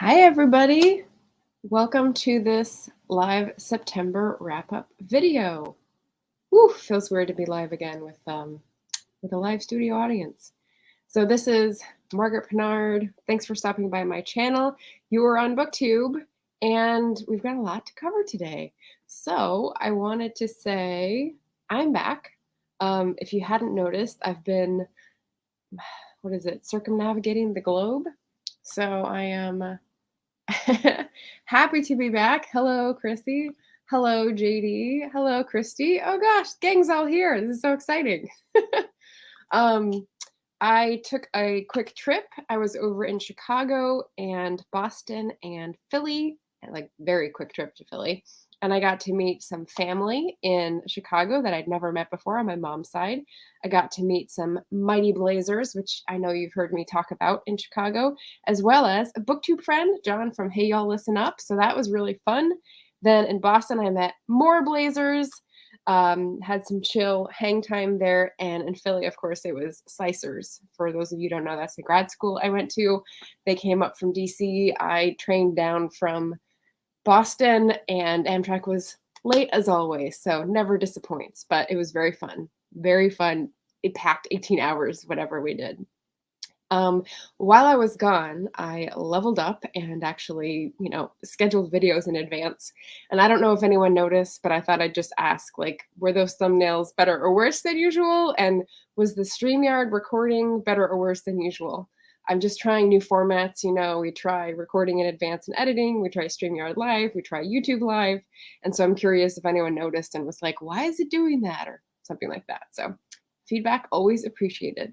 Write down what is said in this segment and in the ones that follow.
Hi, everybody. Welcome to this live September wrap-up video. Whew, feels weird to be live again with a live studio audience. So this is Margaret Pinard. Thanks for stopping by my channel. You are on BookTube, and we've got a lot to cover today. So I wanted to say I'm back. If you hadn't noticed, I've been, circumnavigating the globe. So I am happy to be back. Hello, Chrissy. Hello, JD. Hello, Christy. Oh gosh, gang's all here. This is so exciting. I took a quick trip. I was over in Chicago and Boston and Philly, like very quick trip to Philly. And I got to meet some family in Chicago that I'd never met before on my mom's side. I got to meet some Mighty Blazers, which I know you've heard me talk about in Chicago, as well as a BookTube friend, John from Hey Y'all Listen Up. So that was really fun. Then in Boston, I met more Blazers, had some chill hang time there. And in Philly, of course, it was Slicers. For those of you who don't know, that's the grad school I went to. They came up from DC. I trained down from Boston, and Amtrak was late as always, so never disappoints, but it was very fun. Very fun. It packed 18 hours, whatever we did. While I was gone, I leveled up and actually, scheduled videos in advance. And I don't know if anyone noticed, but I thought I'd just ask, like, were those thumbnails better or worse than usual? And was the StreamYard recording better or worse than usual? I'm just trying new formats. We try recording in advance and editing. We try StreamYard Live. We try YouTube Live. And so I'm curious if anyone noticed and was like, why is it doing that? Or something like that. So feedback always appreciated.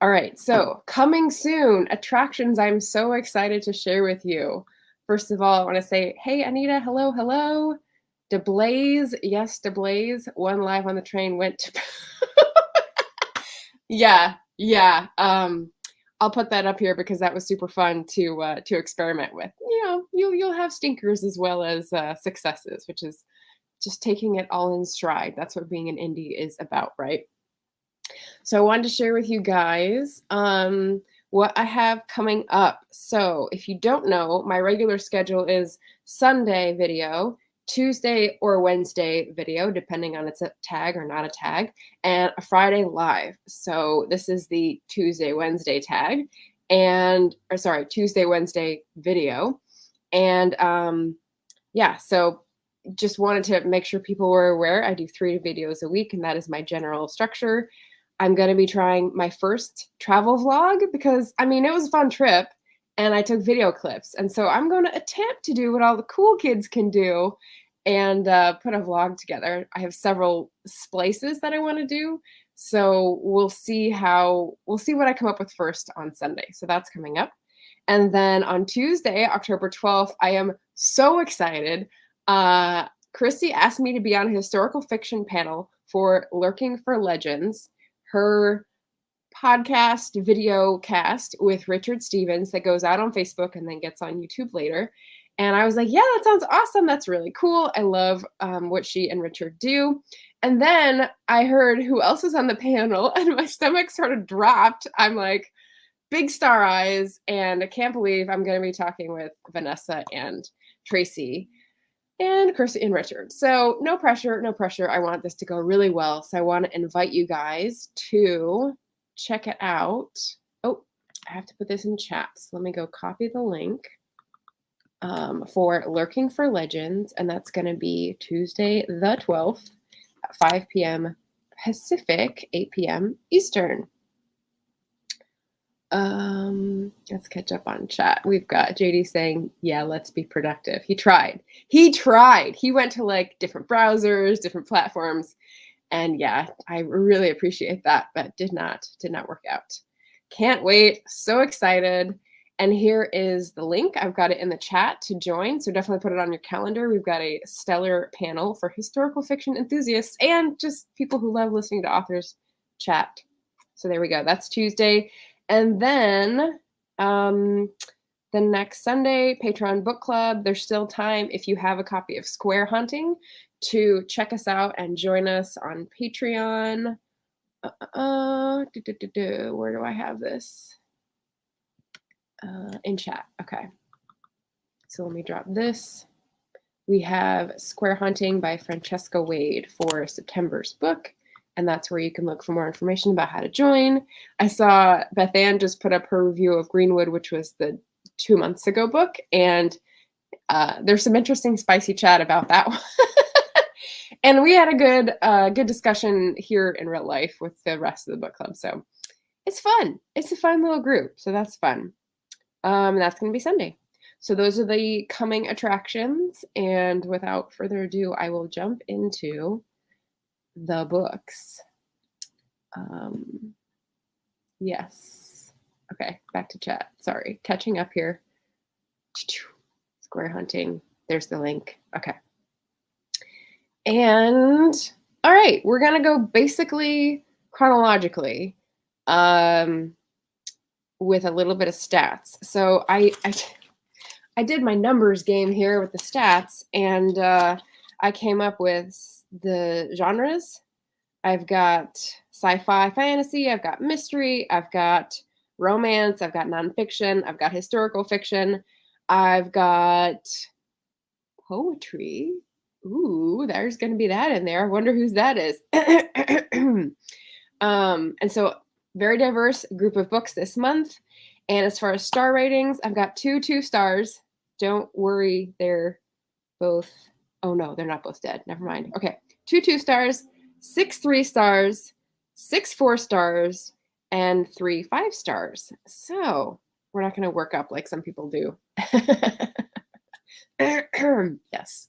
All right, so coming soon, attractions I'm so excited to share with you. First of all, I want to say, hey, Anita, hello, hello. DeBlaze, yes, DeBlaze, one live on the train went to... yeah. I'll put that up here because that was super fun to experiment with. You'll have stinkers as well as successes, which is just taking it all in stride. That's what being an indie is about, right? So I wanted to share with you guys what I have coming up. So if you don't know, my regular schedule is Sunday video, Tuesday or Wednesday video, depending on it's a tag or not a tag, and a Friday live. So this is the Tuesday, Wednesday tag, Tuesday, Wednesday video. And yeah, so just wanted to make sure people were aware. I do 3 videos a week, and that is my general structure. I'm going to be trying my first travel vlog because, it was a fun trip and I took video clips. And so I'm going to attempt to do what all the cool kids can do and put a vlog together. I have several splices that I want to do. So we'll see what I come up with first on Sunday. So that's coming up. And then on Tuesday, October 12th, I am so excited. Christy asked me to be on a historical fiction panel for Lurking for Legends, her podcast video cast with Richard Stevens that goes out on Facebook and then gets on YouTube later. And I was like, yeah, that sounds awesome. That's really cool. I love what she and Richard do. And then I heard who else was on the panel and my stomach sort of dropped. I'm like, big star eyes. And I can't believe I'm going to be talking with Vanessa and Tracy and Kirsty and Richard. So no pressure, no pressure. I want this to go really well. So I want to invite you guys to check it out. Oh, I have to put this in chat. So let me go copy the link for Lurking for Legends. And that's going to be Tuesday the 12th at 5 p.m. Pacific, 8 p.m. Eastern. Let's catch up on chat. We've got JD saying, yeah, let's be productive. He tried. He went to like different browsers, different platforms. And yeah, I really appreciate that, but did not work out. Can't wait. So excited. And here is the link. I've got it in the chat to join. So definitely put it on your calendar. We've got a stellar panel for historical fiction enthusiasts and just people who love listening to authors chat. So there we go. That's Tuesday. And then the next Sunday, Patreon Book Club. There's still time if you have a copy of Square Hunting to check us out and join us on Patreon. Where do I have this? In chat. Okay. So let me drop this. We have Square Hunting by Francesca Wade for September's book. And that's where you can look for more information about how to join. I saw Beth Ann just put up her review of Greenwood, which was the 2 months ago book. And there's some interesting spicy chat about that one. And we had a good discussion here in real life with the rest of the book club. So it's fun. It's a fun little group. So that's fun. That's going to be Sunday. So those are the coming attractions. And without further ado, I will jump into the books. Yes. Okay, back to chat. Sorry, catching up here. Square Hunting. There's the link. Okay. And all right, we're gonna go basically chronologically, with a little bit of stats. So I did my numbers game here with the stats, and I came up with the genres. I've got sci-fi, fantasy, I've got mystery, I've got romance, I've got nonfiction, I've got historical fiction, I've got poetry. Ooh, there's going to be that in there. I wonder whose that is. And so very diverse group of books this month. And as far as star ratings, I've got 2 2-stars. Don't worry, they're both, oh no, they're not both dead. Never mind. Okay, 2 2-stars, 6 3-stars, 6 4-stars, and 3 5-stars. So we're not going to work up like some people do. Yes.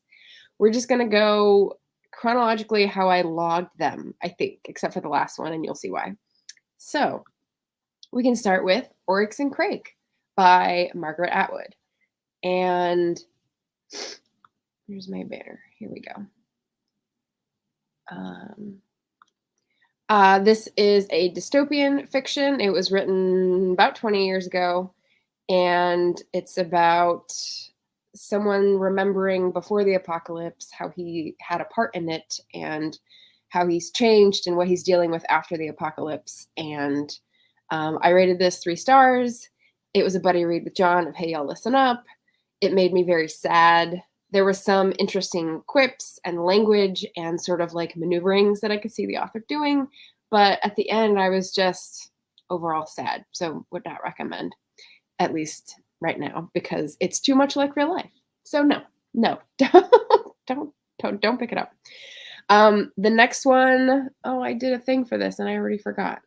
We're just going to go chronologically how I logged them, I think, except for the last one, and you'll see why. So we can start with ORYX and CRAKE by Margaret Atwood. And here's my banner. Here we go. This is a dystopian fiction. It was written about 20 years ago, and it's about someone remembering before the apocalypse how he had a part in it and how he's changed and what he's dealing with after the apocalypse. And I rated this 3 stars. It was a buddy read with John of Hey Y'all Listen Up. It made me very sad. There were some interesting quips and language and sort of like maneuverings that I could see the author doing. But at the end, I was just overall sad. So would not recommend, at least right now, because it's too much like real life. So no, don't pick it up. The next one, oh, I did a thing for this and I already forgot.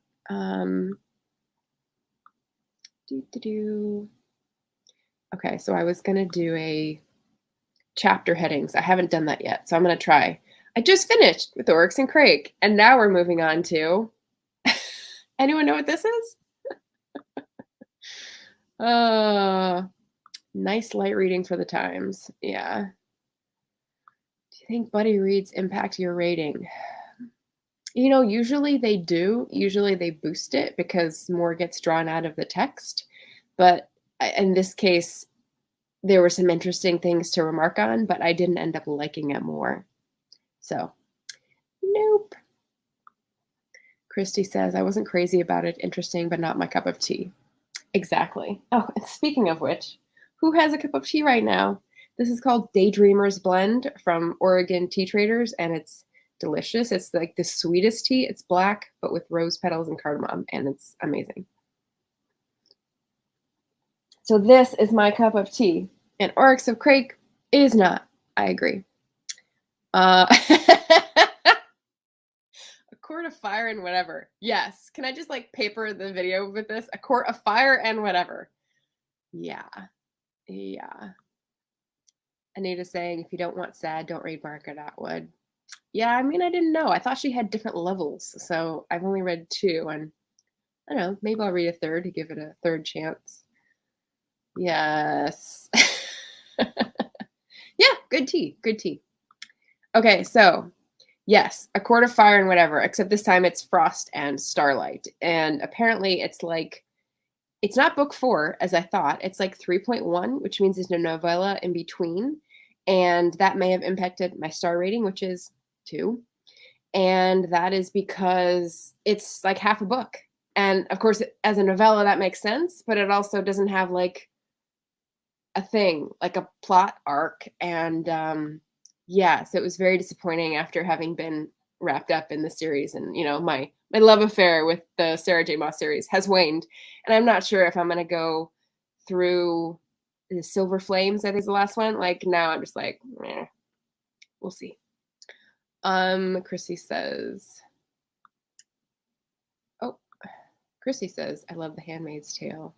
Okay, so I was gonna do a chapter headings. I haven't done that yet, so I'm gonna try. I just finished with ORYX and CRAKE, and now we're moving on to. Anyone know what this is? Nice light reading for the times. Yeah. Do you think buddy reads impact your rating? You know, usually they do. Usually they boost it because more gets drawn out of the text. But in this case, there were some interesting things to remark on, but I didn't end up liking it more. So, nope. Christy says, I wasn't crazy about it. Interesting, but not my cup of tea. Exactly. Oh, and speaking of which, who has a cup of tea right now? This is called Daydreamer's Blend from Oregon Tea Traders, and it's delicious. It's like the sweetest tea. It's black, but with rose petals and cardamom, and it's amazing. So this is my cup of tea, and ORYX of CRAKE is not. I agree. A quart of fire and whatever. Yes. Can I just like paper the video with this? A quart of fire and whatever. Yeah. Yeah. Anita's saying, if you don't want sad, don't read Margaret Atwood. Yeah, I mean, I didn't know. I thought she had different levels. So I've only read 2, and I don't know, maybe I'll read a third to give it a third chance. Yes. Yeah, good tea. Good tea. Okay, so yes, A Quart of Fire and whatever, except this time it's Frost and Starlight. And apparently it's like, it's not book 4 as I thought. It's like 3.1, which means there's no novella in between. And that may have impacted my star rating, which is 2. And that is because it's like half a book. And of course, as a novella, that makes sense, but it also doesn't have like a thing, like a plot arc. And yeah, so it was very disappointing after having been wrapped up in the series. And, you know, my love affair with the Sarah J. Maas series has waned. And I'm not sure if I'm going to go through the Silver Flames, I think is the last one. Like now I'm just like, eh, we'll see. Chrissy says, Chrissy says, I love The Handmaid's Tale.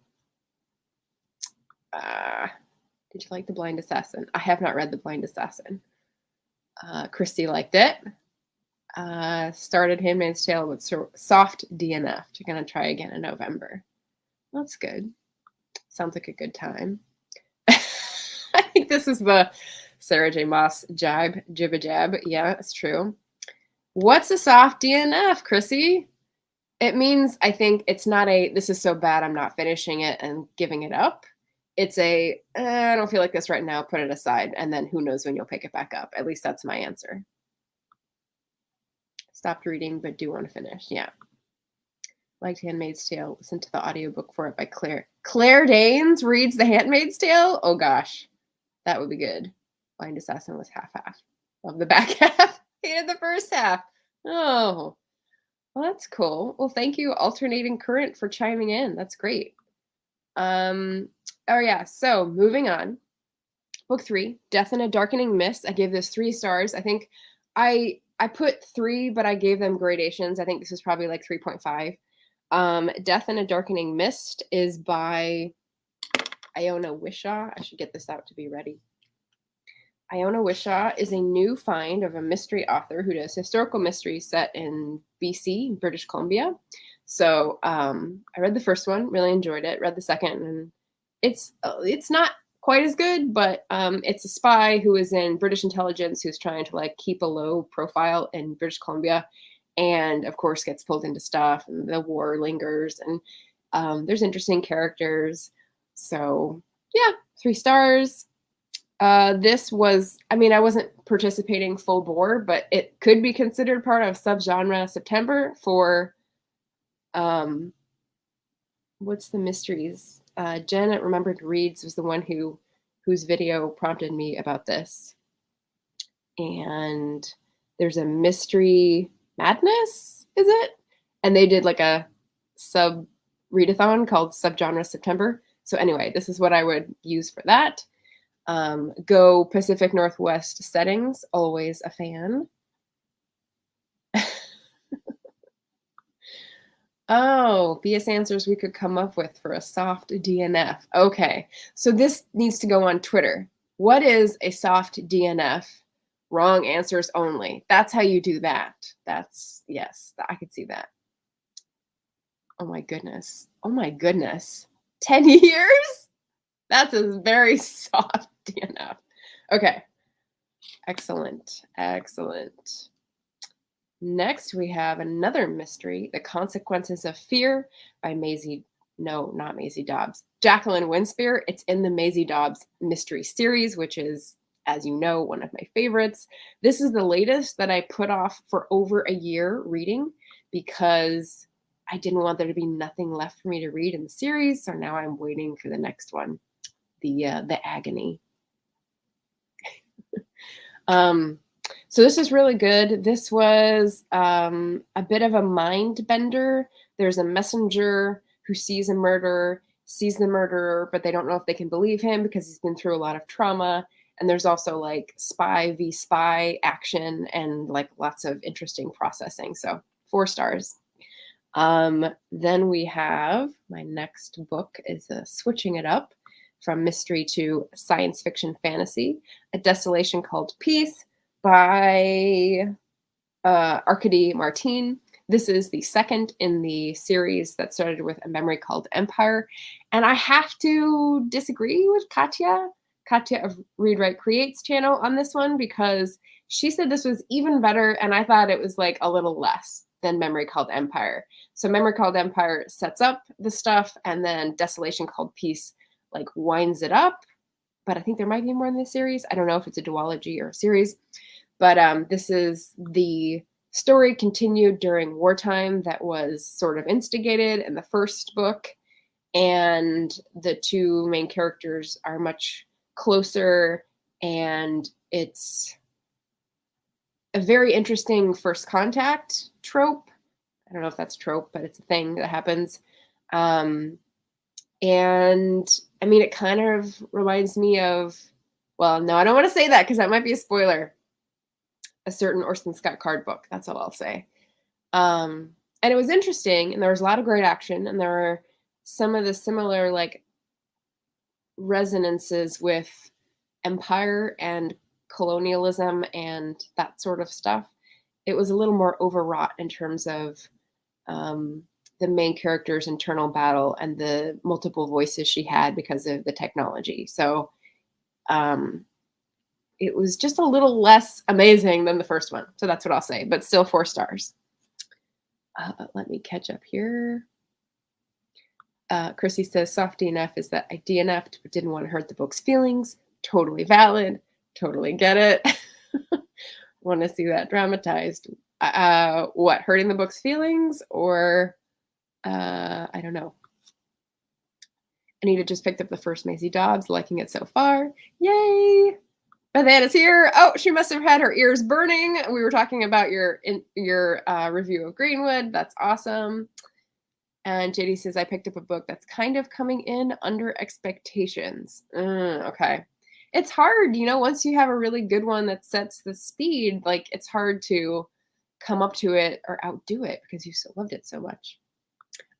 Did you like The Blind Assassin? I have not read The Blind Assassin. Christy liked it. Started Handmaid's Tale with soft DNF. You're going to try again in November. That's good. Sounds like a good time. I think this is the Sarah J. Maas jibba jab. Yeah, it's true. What's a soft DNF, Chrissy? It means, I think it's not a, this is so bad I'm not finishing it and giving it up. It's a, I don't feel like this right now, put it aside, and then who knows when you'll pick it back up. At least that's my answer. Stopped reading, but do want to finish. Yeah. Liked Handmaid's Tale. Listen to the audiobook for it by Claire. Claire Danes reads The Handmaid's Tale? Oh gosh, that would be good. Blind Assassin was half-half. Love the back half. Hated the first half. Oh, well, that's cool. Well, thank you, Alternating Current, for chiming in. That's great. Oh yeah, so moving on. Book 3, Death in a Darkening Mist. I gave this 3 stars. I think I put 3, but I gave them gradations. I think this is probably like 3.5. Death in a Darkening Mist is by Iona Whishaw. I should get this out to be ready. Iona Whishaw is a new find of a mystery author who does historical mysteries set in BC, British Columbia. So I read the first one, really enjoyed it. Read the second, and it's not quite as good, but it's a spy who is in British intelligence who's trying to like keep a low profile in British Columbia, and of course gets pulled into stuff, and the war lingers, and there's interesting characters. So yeah, 3 stars. This was, I mean, I wasn't participating full bore, but it could be considered part of subgenre September for, what's the mysteries? Janet Remembered Reads was the one whose video prompted me about this. And there's a Mystery Madness, is it? And they did like a sub readathon called Subgenre September. So anyway, this is what I would use for that. Go Pacific Northwest settings, always a fan. Oh, BS answers we could come up with for a soft DNF. Okay, so this needs to go on Twitter. What is a soft DNF? Wrong answers only. That's how you do that. That's, yes, I could see that. Oh my goodness. Oh my goodness. 10 years? That's a very soft DNF. Okay. Excellent. Excellent. Next, we have another mystery, The Consequences of Fear by not Maisie Dobbs. Jacqueline Winspear. It's in the Maisie Dobbs mystery series, which is, as you know, one of my favorites. This is the latest that I put off for over a year reading because I didn't want there to be nothing left for me to read in the series. So now I'm waiting for the next one, the Agony. So this is really good. This was a bit of a mind bender. There's a messenger who sees a murderer, sees the murderer, but they don't know if they can believe him because he's been through a lot of trauma. And there's also like spy v spy action and like lots of interesting processing. So 4 stars. Then we have my next book is switching it up from mystery to science fiction fantasy, A Desolation Called Peace by Arkady Martine. This is the second in the series that started with A Memory Called Empire. And I have to disagree with Katya of Read Write Create's channel on this one because she said this was even better and I thought it was like a little less than Memory Called Empire. So Memory Called Empire sets up the stuff and then Desolation Called Peace like winds it up. But I think there might be more in this series. I don't know if it's a duology or a series. But this is the story continued during wartime that was sort of instigated in the first book. And the 2 main characters are much closer, and it's a very interesting first contact trope. I don't know if that's trope, but it's a thing that happens. And I mean, it kind of reminds me of, well, no, I don't want to say that because that might be a spoiler. A certain Orson Scott Card book. That's all I'll say. And it was interesting, and there was a lot of great action, and there were some of the similar like resonances with empire and colonialism and that sort of stuff. It was a little more overwrought in terms of the main character's internal battle and the multiple voices she had because of the technology. So it was just a little less amazing than the first one. So that's what I'll say, but still 4 stars. Let me catch up here. Chrissy says, soft DNF is that I DNF'd but didn't want to hurt the book's feelings. Totally valid. Totally get it. Want to see that dramatized. What, hurting the book's feelings, or I don't know. Anita just picked up the first Maisie Dobbs, liking it so far. Yay! Beth Ann is here. Oh, she must have had her ears burning. We were talking about your review of Greenwood. That's awesome. And JD says, I picked up a book that's kind of coming in under expectations. Okay. It's hard, you know, once you have a really good one that sets the speed, like it's hard to come up to it or outdo it because you so loved it so much.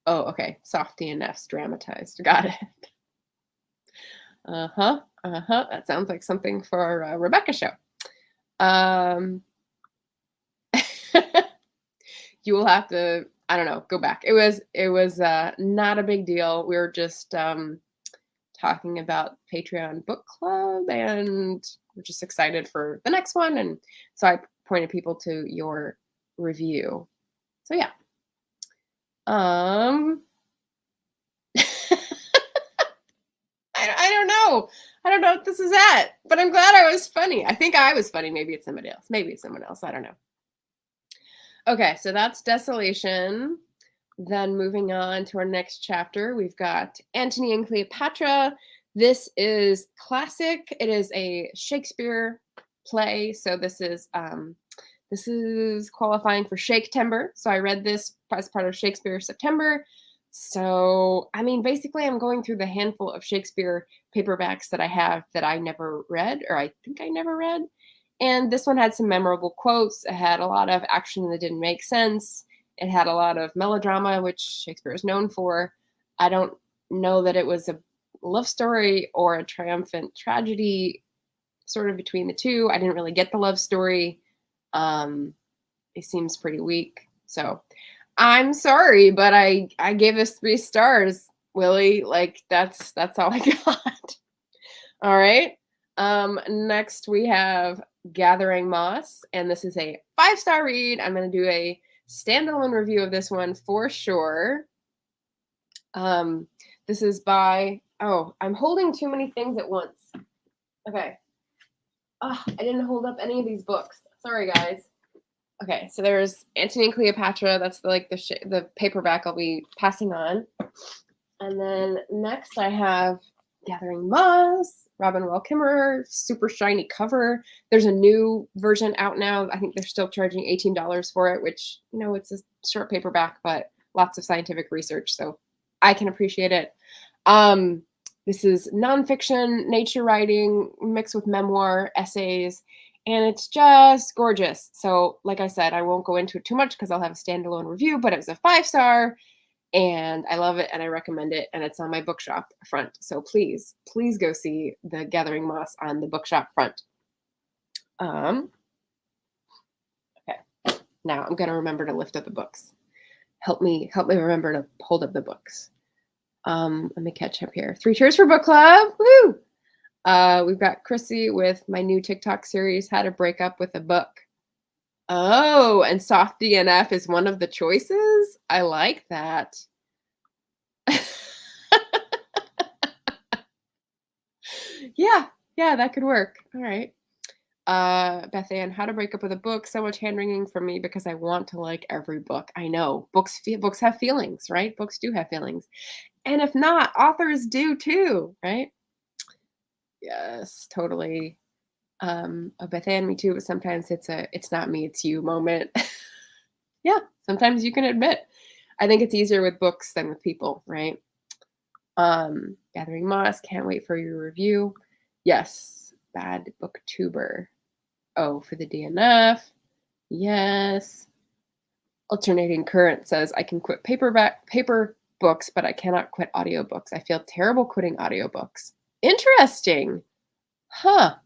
Oh, okay. Soft DNFs dramatized. Got it. That sounds like something for a Rebecca show. You will have to, I don't know, go back. It was not a big deal. We were just talking about Patreon book club, and we're just excited for the next one. And so I pointed people to your review. So yeah. I don't know. I don't know what this is at, but I'm glad I was funny. I think I was funny. Maybe it's somebody else. Maybe it's someone else. I don't know. Okay, so that's Desolation. Then moving on to our next chapter, we've got Antony and Cleopatra. This is classic. It is a Shakespeare play. So this is qualifying for Shakestember. So I read this as part of Shakespeare September. So, I mean, basically I'm going through the handful of Shakespeare paperbacks that I have that I never read, or I think I never read. And this one had some memorable quotes. It had a lot of action that didn't make sense. It had a lot of melodrama, which Shakespeare is known for. I don't know that it was a love story or a triumphant tragedy, sort of between the two. I didn't really get the love story. It seems pretty weak. So I'm sorry, but I gave this 3 stars, Willie. Like that's all I got. All right. Next we have Gathering Maas, and this is a 5-star read. I'm going to do a standalone review of this one for sure. This is by, oh, I'm holding too many things at once. Okay. Oh, I didn't hold up any of these books. Sorry, guys. Okay, so there's Antony and Cleopatra. That's the paperback I'll be passing on. And then next I have Gathering Maas, Robin Wall Kimmerer, super shiny cover. There's a new version out now. I think they're still charging $18 for it, which, you know, it's a short paperback, but lots of scientific research, so I can appreciate it. This is nonfiction, nature writing, mixed with memoir, essays, and it's just gorgeous. So like I said, I won't go into it too much because I'll have a standalone review, but it was a 5-star. And I love it, and I recommend it, and it's on my bookshop front. So please go see the Gathering Maas on the bookshop front. Okay. Now I'm gonna remember to lift up the books. Help me remember to hold up the books. Let me catch up here. 3 cheers for book club. Woo! We've got Chrissy with my new TikTok series, How to Break Up with a Book. Oh, and soft DNF is one of the choices? I like that. Yeah, that could work. All right. Beth Ann, How to Break Up with a Book. So much hand-wringing from me because I want to like every book. I know. Books have feelings, right? Books do have feelings. And if not, authors do too, right? Yes, totally. A Beth Ann, me too, but sometimes it's not me, it's you moment. Yeah, sometimes you can admit. I think it's easier with books than with people, right? Gathering Moss, can't wait for your review. Yes, bad booktuber. Oh, for the DNF. Yes. Alternating Current says, I can quit paper books, but I cannot quit audiobooks. I feel terrible quitting audiobooks. Interesting. Huh.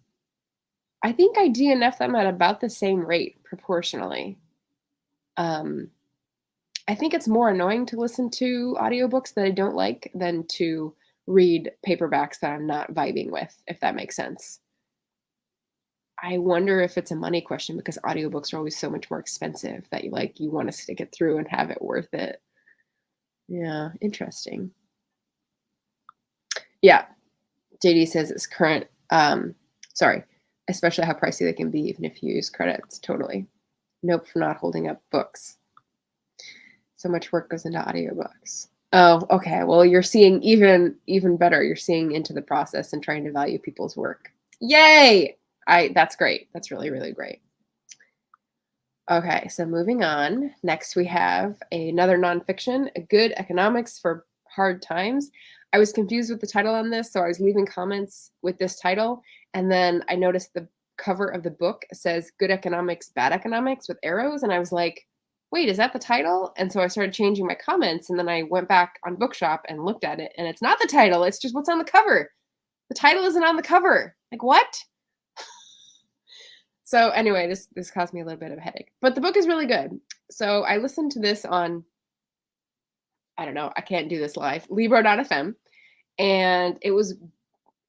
I think I DNF them at about the same rate proportionally. I think it's more annoying to listen to audiobooks that I don't like than to read paperbacks that I'm not vibing with, if that makes sense. I wonder if it's a money question because audiobooks are always so much more expensive that you want to stick it through and have it worth it. Yeah, interesting. Yeah. JD says it's current. Sorry, especially how pricey they can be, even if you use credits. Totally. Nope for not holding up books. So much work goes into audiobooks. Oh, okay. Well, you're seeing even better. You're seeing into the process and trying to value people's work. Yay! That's great. That's really, really great. Okay, so moving on. Next, we have another nonfiction, A Good Economics for Hard Times. I was confused with the title on this, so I was leaving comments with this title, and then I noticed the cover of the book says Good Economics, Bad Economics with arrows, and I was like, wait, is that the title? And so I started changing my comments, and then I went back on Bookshop and looked at it, and it's not the title, it's just what's on the cover. The title isn't on the cover. Like, what? So anyway, this caused me a little bit of a headache. But the book is really good. So I listened to this on, I don't know, I can't do this live, Libro.fm, and it was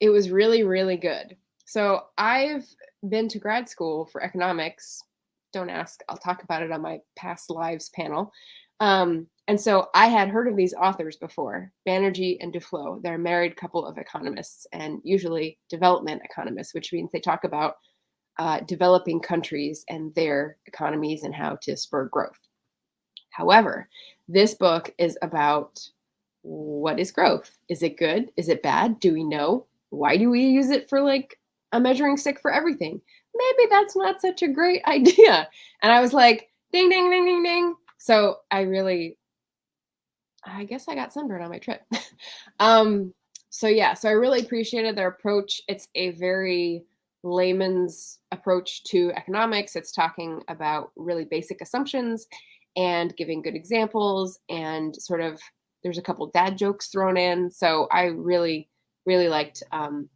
really, really good. So I've been to grad school for economics. Don't ask, I'll talk about it on my past lives panel. And so I had heard of these authors before, Bannerjee and Duflo. They're a married couple of economists and usually development economists, which means they talk about developing countries and their economies and how to spur growth. However, this book is about what is growth? Is it good? Is it bad? Do we know? Why do we use it for like a measuring stick for everything? Maybe that's not such a great idea. And I was like, ding, ding, ding, ding, ding. So I guess I got sunburned on my trip. So I really appreciated their approach. It's a very layman's approach to economics. It's talking about really basic assumptions and giving good examples, and sort of there's a couple dad jokes thrown in. So I really, really liked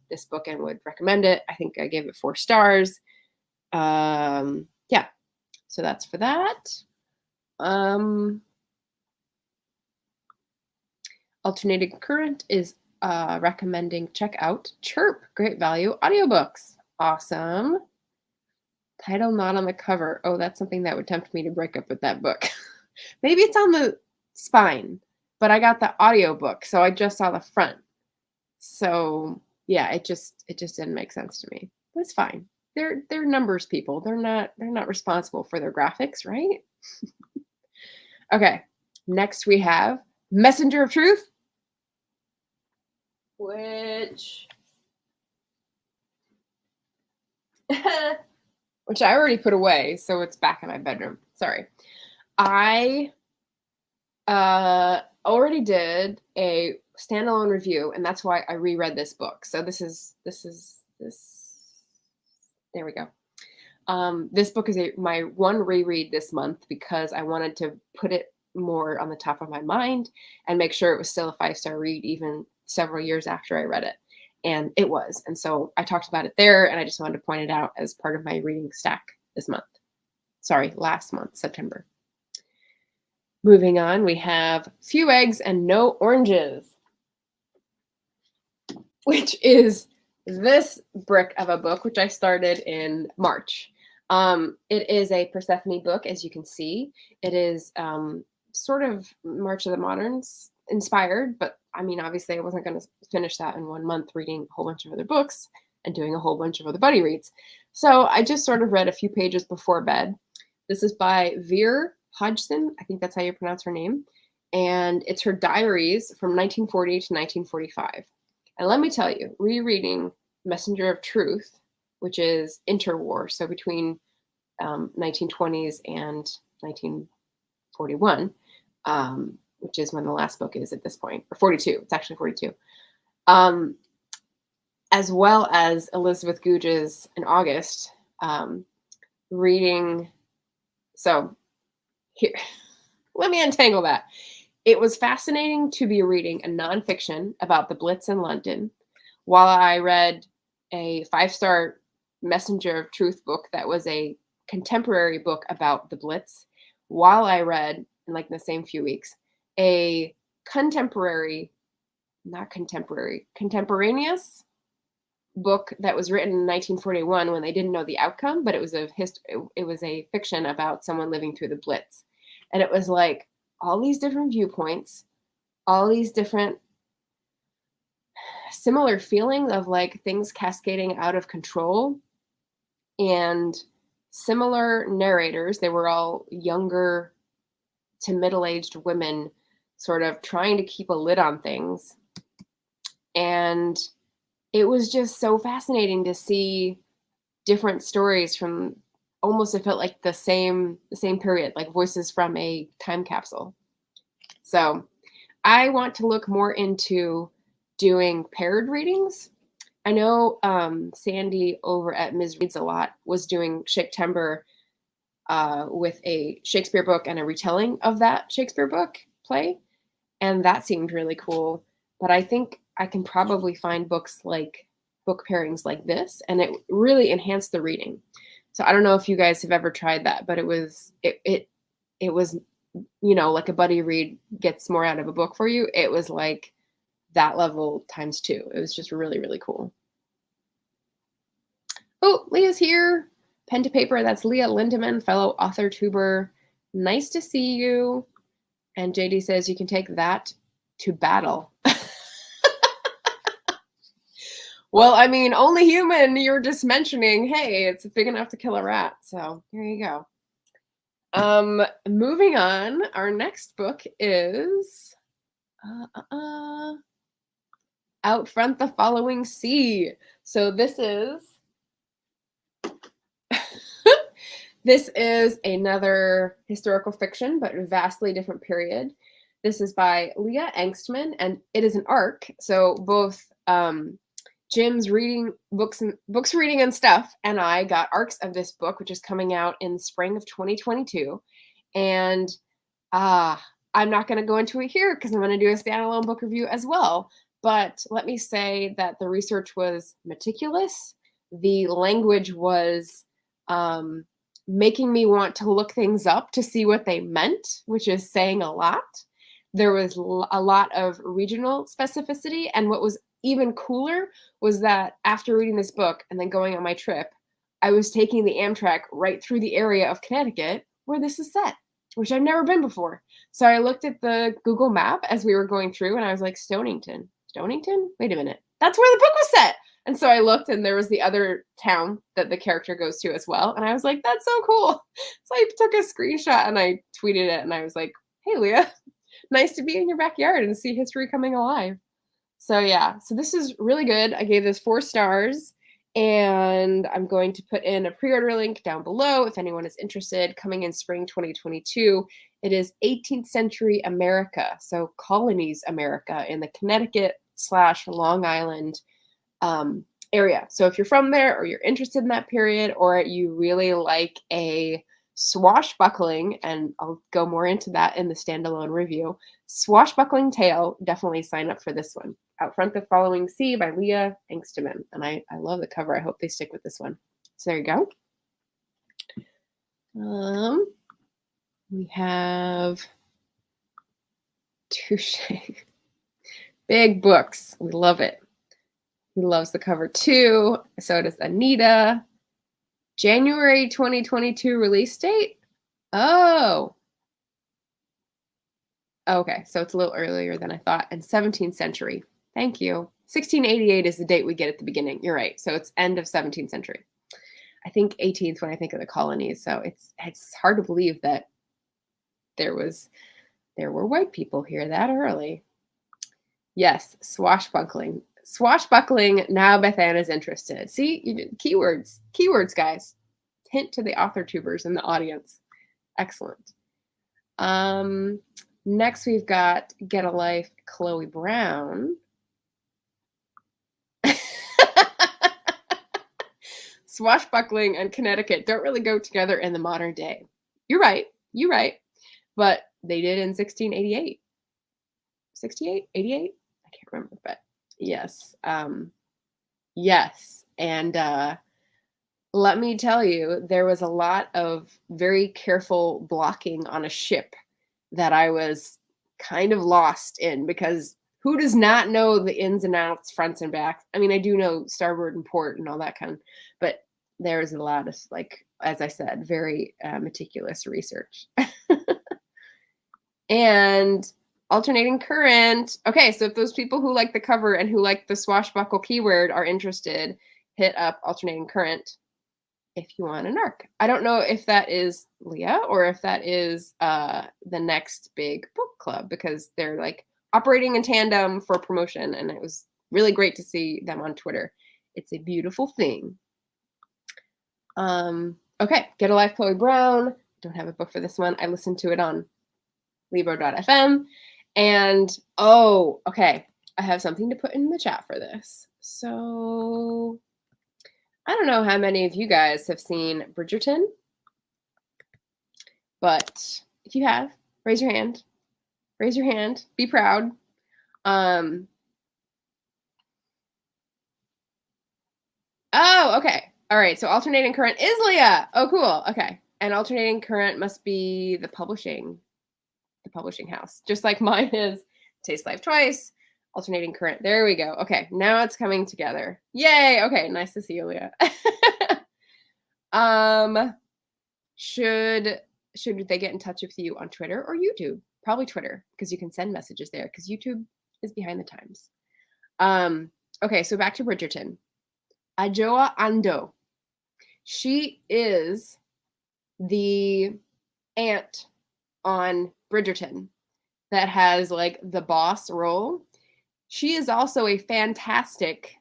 this book and would recommend it. I think I gave it 4 stars. Yeah, so that's for that. Alternating Current is recommending check out Chirp, great value audiobooks. Awesome. Title not on the cover. Oh, that's something that would tempt me to break up with that book. Maybe it's on the spine, but I got the audiobook, so I just saw the front. So yeah, it just didn't make sense to me. But it's fine. They're numbers people. They're not responsible for their graphics, right? Okay. Next we have Messenger of Truth, which which I already put away, so it's back in my bedroom. Sorry. I already did a standalone review, and that's why I reread this book. So this. There we go. This book is my one reread this month because I wanted to put it more on the top of my mind and make sure it was still a 5-star read even several years after I read it. And it was. And so I talked about it there, and I just wanted to point it out as part of my reading stack this month. Sorry, last month, September. Moving on, we have Few Eggs and No Oranges, which is this brick of a book, which I started in March. It is a Persephone book, as you can see. It is sort of March of the Moderns inspired, but I mean, obviously I wasn't going to finish that in 1 month reading a whole bunch of other books and doing a whole bunch of other buddy reads. So I just sort of read a few pages before bed. This is by Vere Hodgson. I think that's how you pronounce her name. And it's her diaries from 1940 to 1945. And let me tell you, rereading Messenger of Truth, which is interwar, so between 1920s and 1941, which is when the last book is at this point, or 42. It's actually 42. As well as Elizabeth Googe's in August, reading. So here, let me untangle that. It was fascinating to be reading a nonfiction about the Blitz in London while I read a 5-star Messenger of Truth book that was a contemporary book about the Blitz, while I read, in like the same few weeks, a contemporaneous book that was written in 1941 when they didn't know the outcome, but it was a fiction about someone living through the Blitz. And it was like all these different viewpoints, all these different similar feelings of like things cascading out of control, and similar narrators. They were all younger to middle-aged women sort of trying to keep a lid on things. And it was just so fascinating to see different stories from almost, it felt like the same period, like voices from a time capsule. So I want to look more into doing paired readings. I know Sandy over at Ms. Reads a Lot was doing Shakespeare with a Shakespeare book and a retelling of that Shakespeare book play. And that seemed really cool. But I think I can probably find book pairings like this, and it really enhanced the reading. So I don't know if you guys have ever tried that, but it was, you know, like a buddy read gets more out of a book for you. It was like that level times 2. It was just really, really cool. Oh, Leah's here. Pen to paper. That's Leah Lindemann, fellow author tuber. Nice to see you. And JD says you can take that to battle. Well, I mean, only human. You're just mentioning, hey, it's big enough to kill a rat. So here you go. Moving on. Our next book is Out Front the Following Sea. So this is this is another historical fiction, but vastly different period. This is by Leah Angstman, and it is an ARC. So both Jim's reading books reading and stuff, and I got ARCs of this book, which is coming out in spring of 2022. And I'm not going to go into it here because I'm going to do a standalone book review as well. But let me say that the research was meticulous. The language was making me want to look things up to see what they meant, which is saying a lot. There was a lot of regional specificity. And what was even cooler was that after reading this book and then going on my trip, I was taking the Amtrak right through the area of Connecticut where this is set, which I've never been before. So I looked at the Google map as we were going through, and I was like, Stonington? Wait a minute. That's where the book was set. And so I looked, and there was the other town that the character goes to as well. And I was like, that's so cool. So I took a screenshot and I tweeted it, and I was like, hey, Leah, nice to be in your backyard and see history coming alive. So yeah, so this is really good. I gave this 4 stars, and I'm going to put in a pre-order link down below if anyone is interested. Coming in spring 2022. It is 18th century America, so colonies America in the Connecticut/Long Island area. So if you're from there, or you're interested in that period, or you really like a swashbuckling, and I'll go more into that in the standalone review, swashbuckling tale, definitely sign up for this one. Out Front the Following Sea by Leah Angstman. And I love the cover. I hope they stick with this one. So there you go. We have Touche. Big books. We love it. He loves the cover too. So does Anita. January 2022 release date. Oh. Okay, so it's a little earlier than I thought. And 17th century. Thank you. 1688 is the date we get at the beginning. You're right. So it's end of 17th century. I think 18th when I think of the colonies. So it's hard to believe that there were white people here that early. Yes, swashbuckling. Swashbuckling, now Beth Ann is interested. See, you did keywords. Keywords, guys. Hint to the author tubers in the audience. Excellent. Next we've got Get a Life, Chloe Brown. Swashbuckling and Connecticut don't really go together in the modern day. You're right. You're right. But they did in 1688. 68? 88? I can't remember, but yes. Yes. And let me tell you, there was a lot of very careful blocking on a ship that I was kind of lost in, because who does not know the ins and outs, fronts and backs? I mean, I do know starboard and port and all that kind, but there's a lot of, like, as I said, very meticulous research. And alternating current. Okay, so if those people who like the cover and who like the swashbuckle keyword are interested, hit up alternating current if you want an arc. I don't know if that is Leah or if that is the next big book club, because they're like operating in tandem for promotion, and it was really great to see them on Twitter. It's a beautiful thing. Okay, Get a Life, Chloe Brown. Don't have a book for this one. I listened to it on Libro.fm. And oh, okay, I have something to put in the chat for this. So I don't know how many of you guys have seen Bridgerton, but if you have, raise your hand. Raise your hand. Be proud. Oh, okay. All right. So alternating current is Leah. Oh, cool. Okay. And alternating current must be the publishing house, just like mine is Taste Life Twice. Alternating current. There we go. Okay. Now it's coming together. Yay. Okay. Nice to see you, Leah. Should they get in touch with you on Twitter or YouTube? Probably Twitter, because you can send messages there, because YouTube is behind the times. Okay, so back to Bridgerton. Ajoa Ando. She is the aunt on Bridgerton that has like the boss role. She is also a fantastic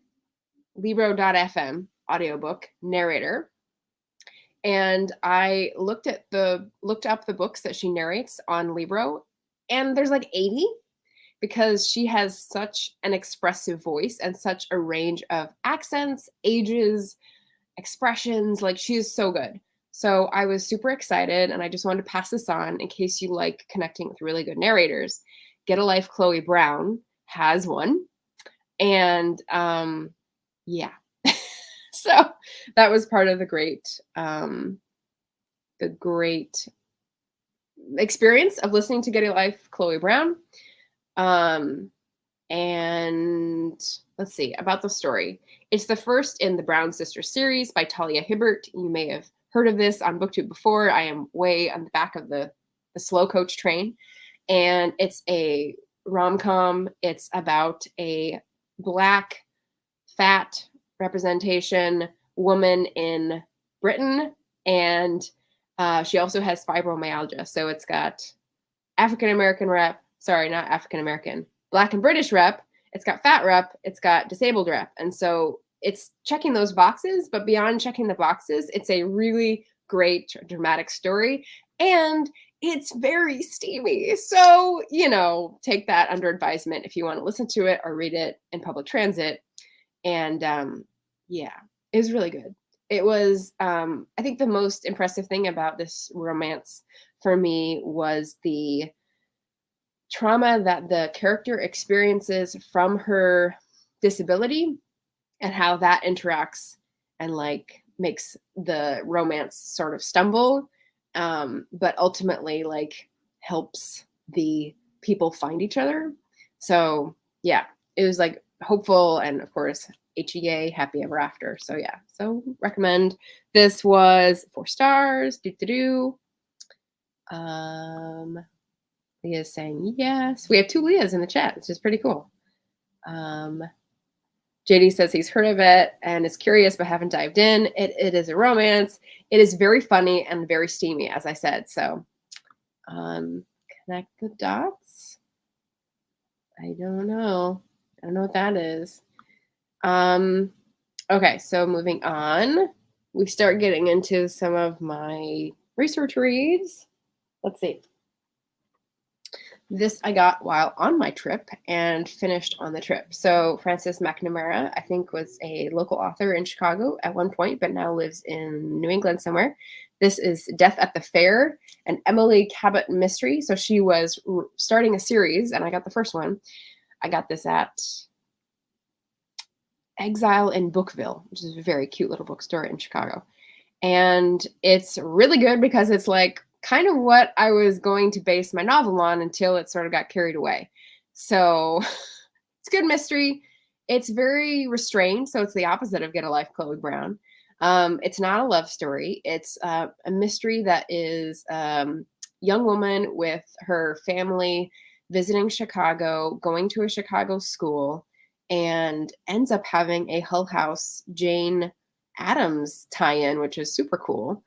Libro.fm audiobook narrator. And I looked up the books that she narrates on Libro, and there's like 80, because she has such an expressive voice and such a range of accents, ages, expressions. Like, she is so good. So I was super excited, and I just wanted to pass this on in case you like connecting with really good narrators. Get a Life, Chloe Brown has one. And yeah. So that was part of the great experience of listening to Get a Life, Chloe Brown. And let's see about the story. It's the first in the Brown Sisters series by Talia Hibbert. You may have heard of this on BookTube before. I am way on the back of the slow coach train. And it's a rom-com. It's about a Black, fat representation woman in Britain. And she also has fibromyalgia. So it's got African-American rep. Sorry, not African-American. Black and British rep. It's got fat rep. It's got disabled rep. And so it's checking those boxes, but beyond checking the boxes, it's a really great dramatic story. And it's very steamy. So, take that under advisement if you want to listen to it or read it in public transit. And yeah, it was really good. It was, I think the most impressive thing about this romance for me was the trauma that the character experiences from her disability, and how that interacts and like makes the romance sort of stumble, but ultimately like helps the people find each other. So yeah, it was like hopeful, and of course HEA, happy ever after. So yeah, so recommend. This was 4 stars. Leah's saying yes. We have 2 Leahs in the chat, which is pretty cool. JD says he's heard of it and is curious but haven't dived in. It is a romance. It is very funny and very steamy, as I said. So connect the dots. I don't know what that is. Okay, so moving on, we start getting into some of my research reads. Let's see. This I got while on my trip and finished on the trip. So Frances McNamara, I think, was a local author in Chicago at one point, but now lives in New England somewhere. This is Death at the Fair, an Emily Cabot mystery. So she was starting a series, and I got the first one. I got this at Exile in Bookville, which is a very cute little bookstore in Chicago. And it's really good because it's like kind of what I was going to base my novel on until it sort of got carried away. So it's a good mystery. It's very restrained, so it's the opposite of Get a Life, Chloe Brown. It's not a love story. It's a mystery that is young woman with her family visiting Chicago, going to a Chicago school, and ends up having a Hull House Jane Addams tie-in, which is super cool.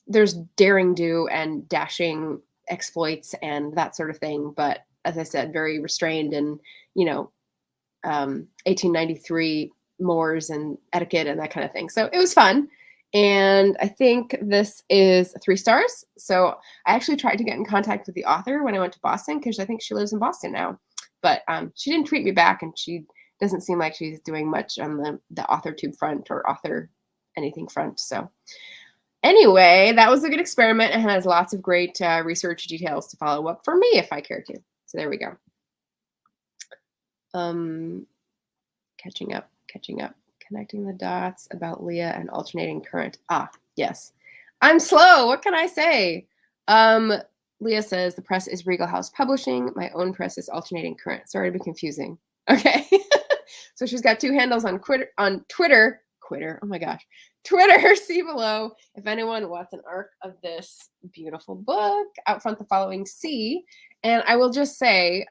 There's daring do and dashing exploits and that sort of thing, but as I said, very restrained and 1893 mores and etiquette and that kind of thing. So it was fun, and I think this is 3 stars. So I actually tried to get in contact with the author when I went to Boston because I think she lives in Boston now, but she didn't tweet me back, and she doesn't seem like she's doing much on the author tube front or author anything front. So anyway, that was a good experiment and has lots of great research details to follow up for me if I care to. So there we go. Catching up, connecting the dots about Leah and alternating current. Ah, yes. I'm slow. What can I say? Leah says the press is Regal House Publishing. My own press is alternating current. Sorry to be confusing. Okay. So she's got 2 handles on Twitter. Oh my gosh. Twitter, see below if anyone wants an arc of this beautiful book. Out front, the following C. And I will just say,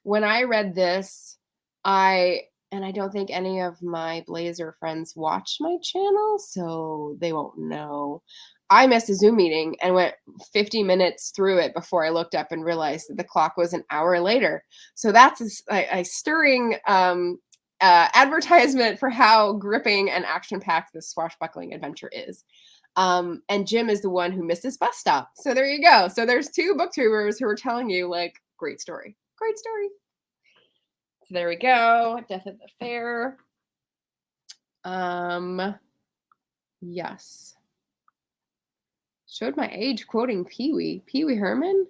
when I read this, I don't think any of my Blazer friends watch my channel, so they won't know. I missed a Zoom meeting and went 50 minutes through it before I looked up and realized that the clock was an hour later. So that's a stirring advertisement for how gripping and action-packed this swashbuckling adventure is. And Jim is the one who missed his bus stop. So there you go. So there's 2 booktubers who are telling you, like, great story. Great story. So there we go. Death at the Fair. Yes. Showed my age quoting Pee-wee. Pee-wee Herman?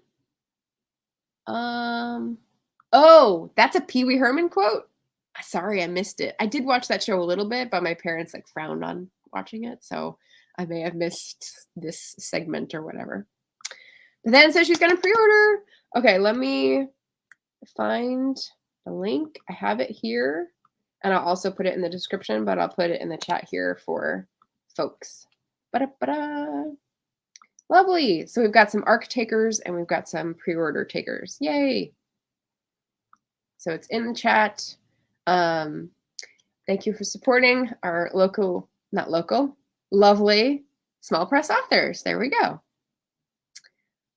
Oh, that's a Pee-wee Herman quote? Sorry, I missed it. I did watch that show a little bit, but my parents like frowned on watching it, so I may have missed this segment or whatever. But then it says she's gonna pre-order. Okay, let me find the link. I have it here, and I'll also put it in the description, but I'll put it in the chat here for folks. Ba-da-ba-da. Lovely. So we've got some ARC takers and we've got some pre-order takers. Yay. So it's in the chat. Thank you for supporting our lovely small press authors. There we go.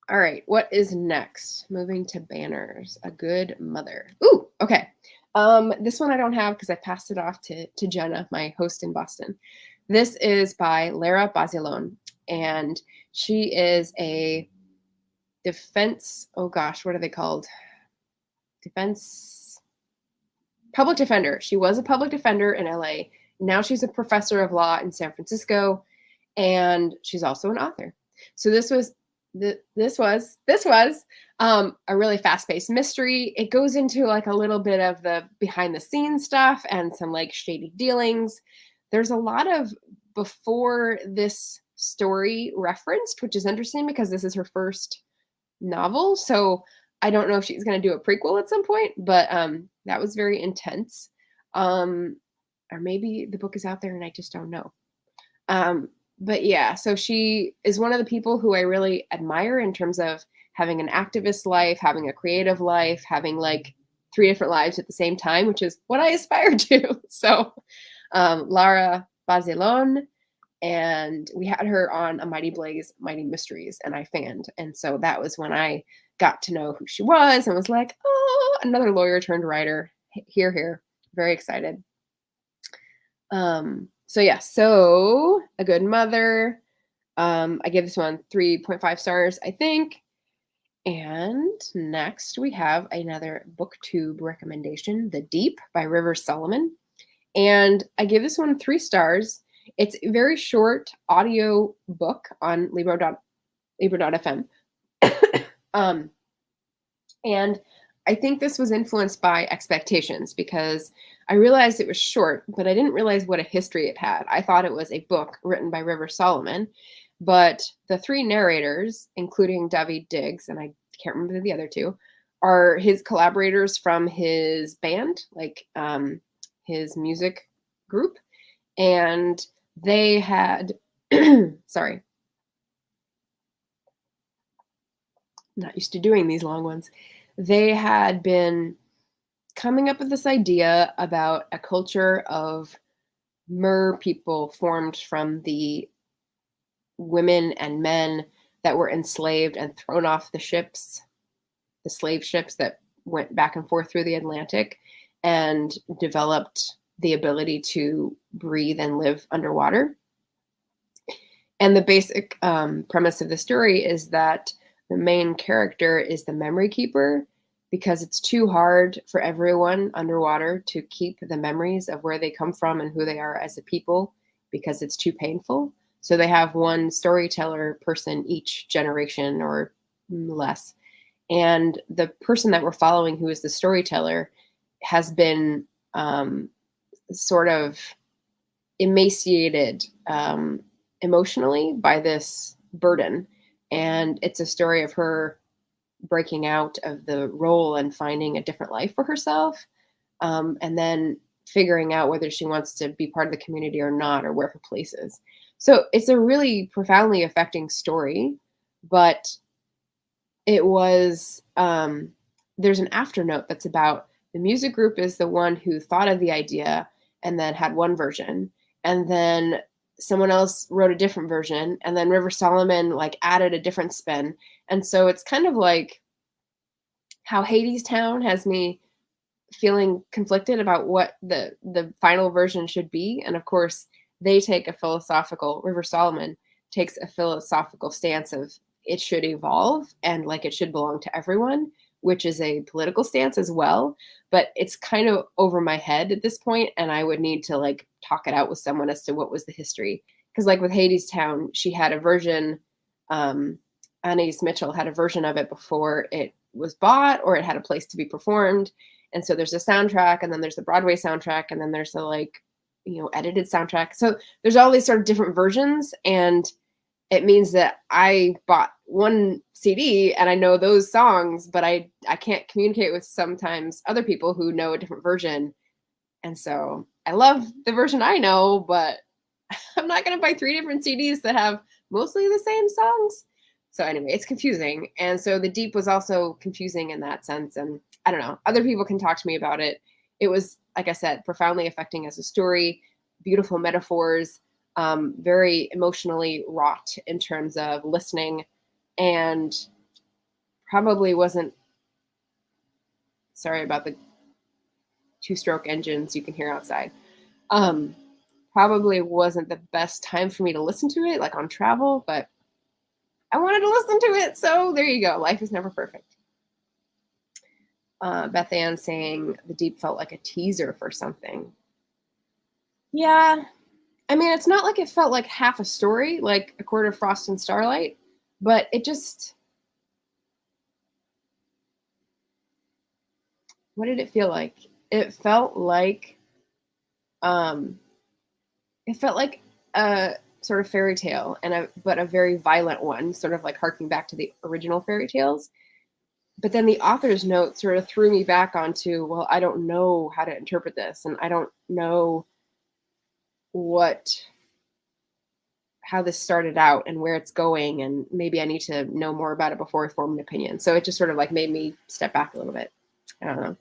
All right, what is next? Moving to banners. A Good Mother. Ooh, okay. This one I don't have because I passed it off to Jenna, my host in Boston. This is by Lara Bazelon, and she is a what are they called? Public defender. She was a public defender in LA. Now she's a professor of law in San Francisco, and she's also an author. So this was a really fast-paced mystery. It goes into like a little bit of the behind-the-scenes stuff and some like shady dealings. There's a lot of before this story referenced, which is interesting because this is her first novel. So I don't know if she's going to do a prequel at some point, but that was very intense. Or maybe the book is out there and I just don't know. But yeah, so she is one of the people who I really admire in terms of having an activist life, having a creative life, having like 3 different lives at the same time, which is what I aspire to. So Lara Bazelon, and we had her on A Mighty Blaze, Mighty Mysteries, and I fanned. And so that was when I got to know who she was and was like, oh, another lawyer turned writer. Here. Very excited. So yeah, so A Good Mother. I gave this one 3.5 stars, I think. And next we have another booktube recommendation, The Deep by River Solomon. And I give this one 3 stars. It's a very short audio book on Libro.fm. And I think this was influenced by expectations because I realized it was short, but I didn't realize what a history it had. I thought it was a book written by River Solomon, but the 3 narrators, including David Diggs, and I can't remember the other 2, are his collaborators from his band, like his music group. And they had, sorry, I'm not used to doing these long ones. They had been coming up with this idea about a culture of mer people formed from the women and men that were enslaved and thrown off the ships, the slave ships that went back and forth through the Atlantic, and developed the ability to breathe and live underwater. And the basic premise of the story is that the main character is the memory keeper, because it's too hard for everyone underwater to keep the memories of where they come from and who they are as a people, because it's too painful. So they have one storyteller person each generation or less. And the person that we're following, who is the storyteller, has been sort of emaciated emotionally by this burden. And it's a story of her breaking out of the role and finding a different life for herself, and then figuring out whether she wants to be part of the community or not, or where her place is. So it's a really profoundly affecting story, but it was, there's an afternote that's about the music group is the one who thought of the idea and then had one version, and then someone else wrote a different version, and then River Solomon like added a different spin. And so it's kind of like how Hadestown has me feeling conflicted about what the final version should be. And of course, they take a philosophical, River Solomon takes a philosophical stance of it should evolve and like it should belong to everyone, which is a political stance as well. But it's kind of over my head at this point, and I would need to like talk it out with someone as to what was the history. Because like with Hadestown, she had a version, Anais Mitchell had a version of it before it was bought or it had a place to be performed. And so there's a soundtrack, and then there's the Broadway soundtrack, and then there's the like, you know, edited soundtrack. So there's all these sort of different versions, and it means that I bought one CD and I know those songs, but I can't communicate with sometimes other people who know a different version. And so I love the version I know, but I'm not going to buy 3 different CDs that have mostly the same songs. So anyway, it's confusing. And so The Deep was also confusing in that sense. And I don't know, other people can talk to me about it. It was, like I said, profoundly affecting as a story, beautiful metaphors, very emotionally wrought in terms of listening, and probably wasn't, sorry about the 2-stroke engines you can hear outside. Probably wasn't the best time for me to listen to it, like on travel, but I wanted to listen to it. So there you go. Life is never perfect. Beth Ann saying The Deep felt like a teaser for something. Yeah. I mean, it's not like it felt like half a story, like A Court of Frost and Starlight, but it just, what did it feel like? It felt like, a sort of fairy tale, but a very violent one, sort of like harking back to the original fairy tales. But then the author's note sort of threw me back onto, well, I don't know how to interpret this, and I don't know how this started out and where it's going, and maybe I need to know more about it before I form an opinion. So it just sort of like made me step back a little bit. I don't know.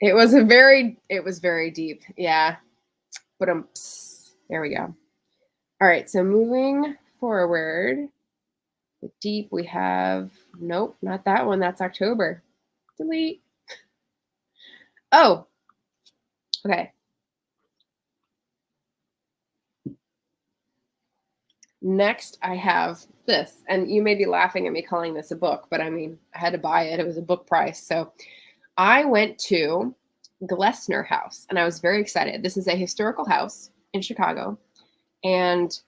It was very deep. Yeah. But there we go. All right. So moving forward, The Deep, we have, nope, not that one. That's October. Delete. Oh, okay. Next, I have this, and you may be laughing at me calling this a book, but I mean, I had to buy it. It was a book price. So I went to Glessner House, and I was very excited. This is a historical house in Chicago, and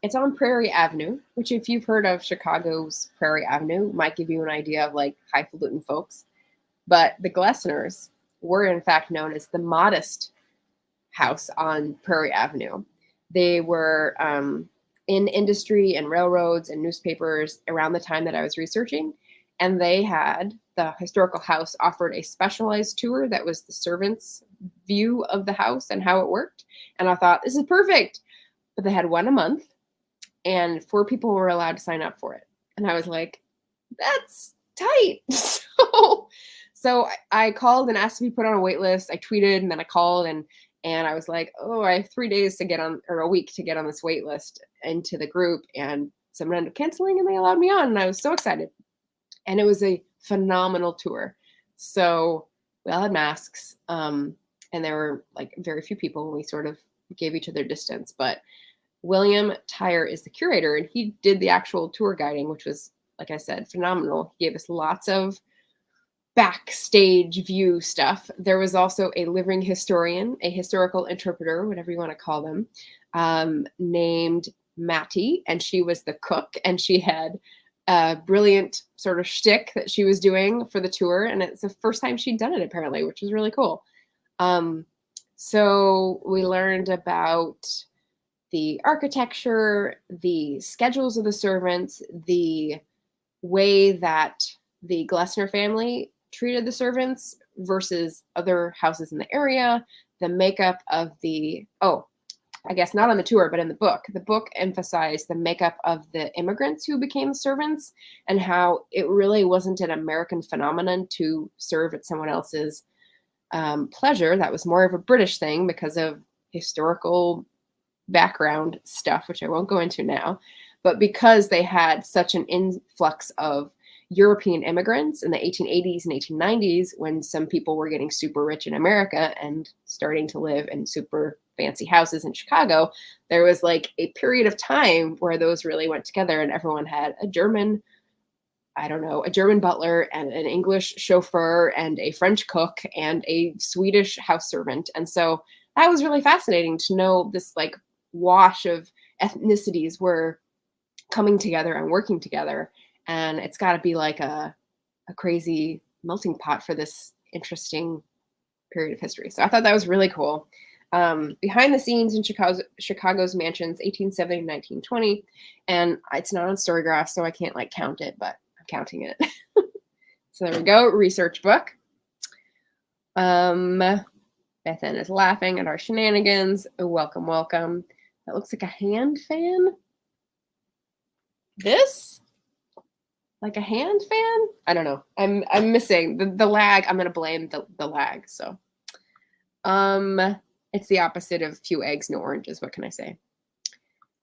it's on Prairie Avenue, which if you've heard of Chicago's Prairie Avenue, might give you an idea of like highfalutin folks. But the Glessners were in fact known as the modest house on Prairie Avenue. They were in industry and railroads and newspapers around the time that I was researching. And they had, the historical house offered a specialized tour that was the servants' view of the house and how it worked. And I thought, this is perfect. But they had one a month, and 4 people were allowed to sign up for it. And I was like, that's tight. So I called and asked to be put on a wait list. I tweeted, and then I called, and I was like, oh, I have 3 days to get on, or a week to get on this wait list into the group. And someone ended up canceling, and they allowed me on. And I was so excited. And it was a phenomenal tour. So we all had masks, and there were like very few people, and we sort of gave each other distance. But William Tyre is the curator, and he did the actual tour guiding, which was, like I said, phenomenal. He gave us lots of backstage view stuff. There was also a living historian, a historical interpreter, whatever you want to call them, named Mattie, and she was the cook, and she had a brilliant sort of shtick that she was doing for the tour, and it's the first time she'd done it apparently, which was really cool. So we learned about the architecture, the schedules of the servants, the way that the Glessner family treated the servants versus other houses in the area, the makeup of the, I guess not on the tour, but in the book. The book emphasized the makeup of the immigrants who became servants and how it really wasn't an American phenomenon to serve at someone else's pleasure. That was more of a British thing because of historical background stuff, which I won't go into now. But because they had such an influx of European immigrants in the 1880s and 1890s, when some people were getting super rich in America and starting to live in super fancy houses in Chicago, there was like a period of time where those really went together, and everyone had a German, a German butler and an English chauffeur and a French cook and a Swedish house servant. And so that was really fascinating to know this like wash of ethnicities were coming together and working together. And it's got to be like a crazy melting pot for this interesting period of history. So I thought that was really cool. Behind the scenes in Chicago's mansions, 1870 to 1920. And it's not on Storygraph, so I can't like count it, but I'm counting it. So there we go. Research book. Bethan is laughing at our shenanigans. Welcome, welcome. That looks like a hand fan. This? Like a hand fan? I don't know. I'm missing the lag. I'm gonna blame the lag. So, it's the opposite of few eggs, no oranges. What can I say?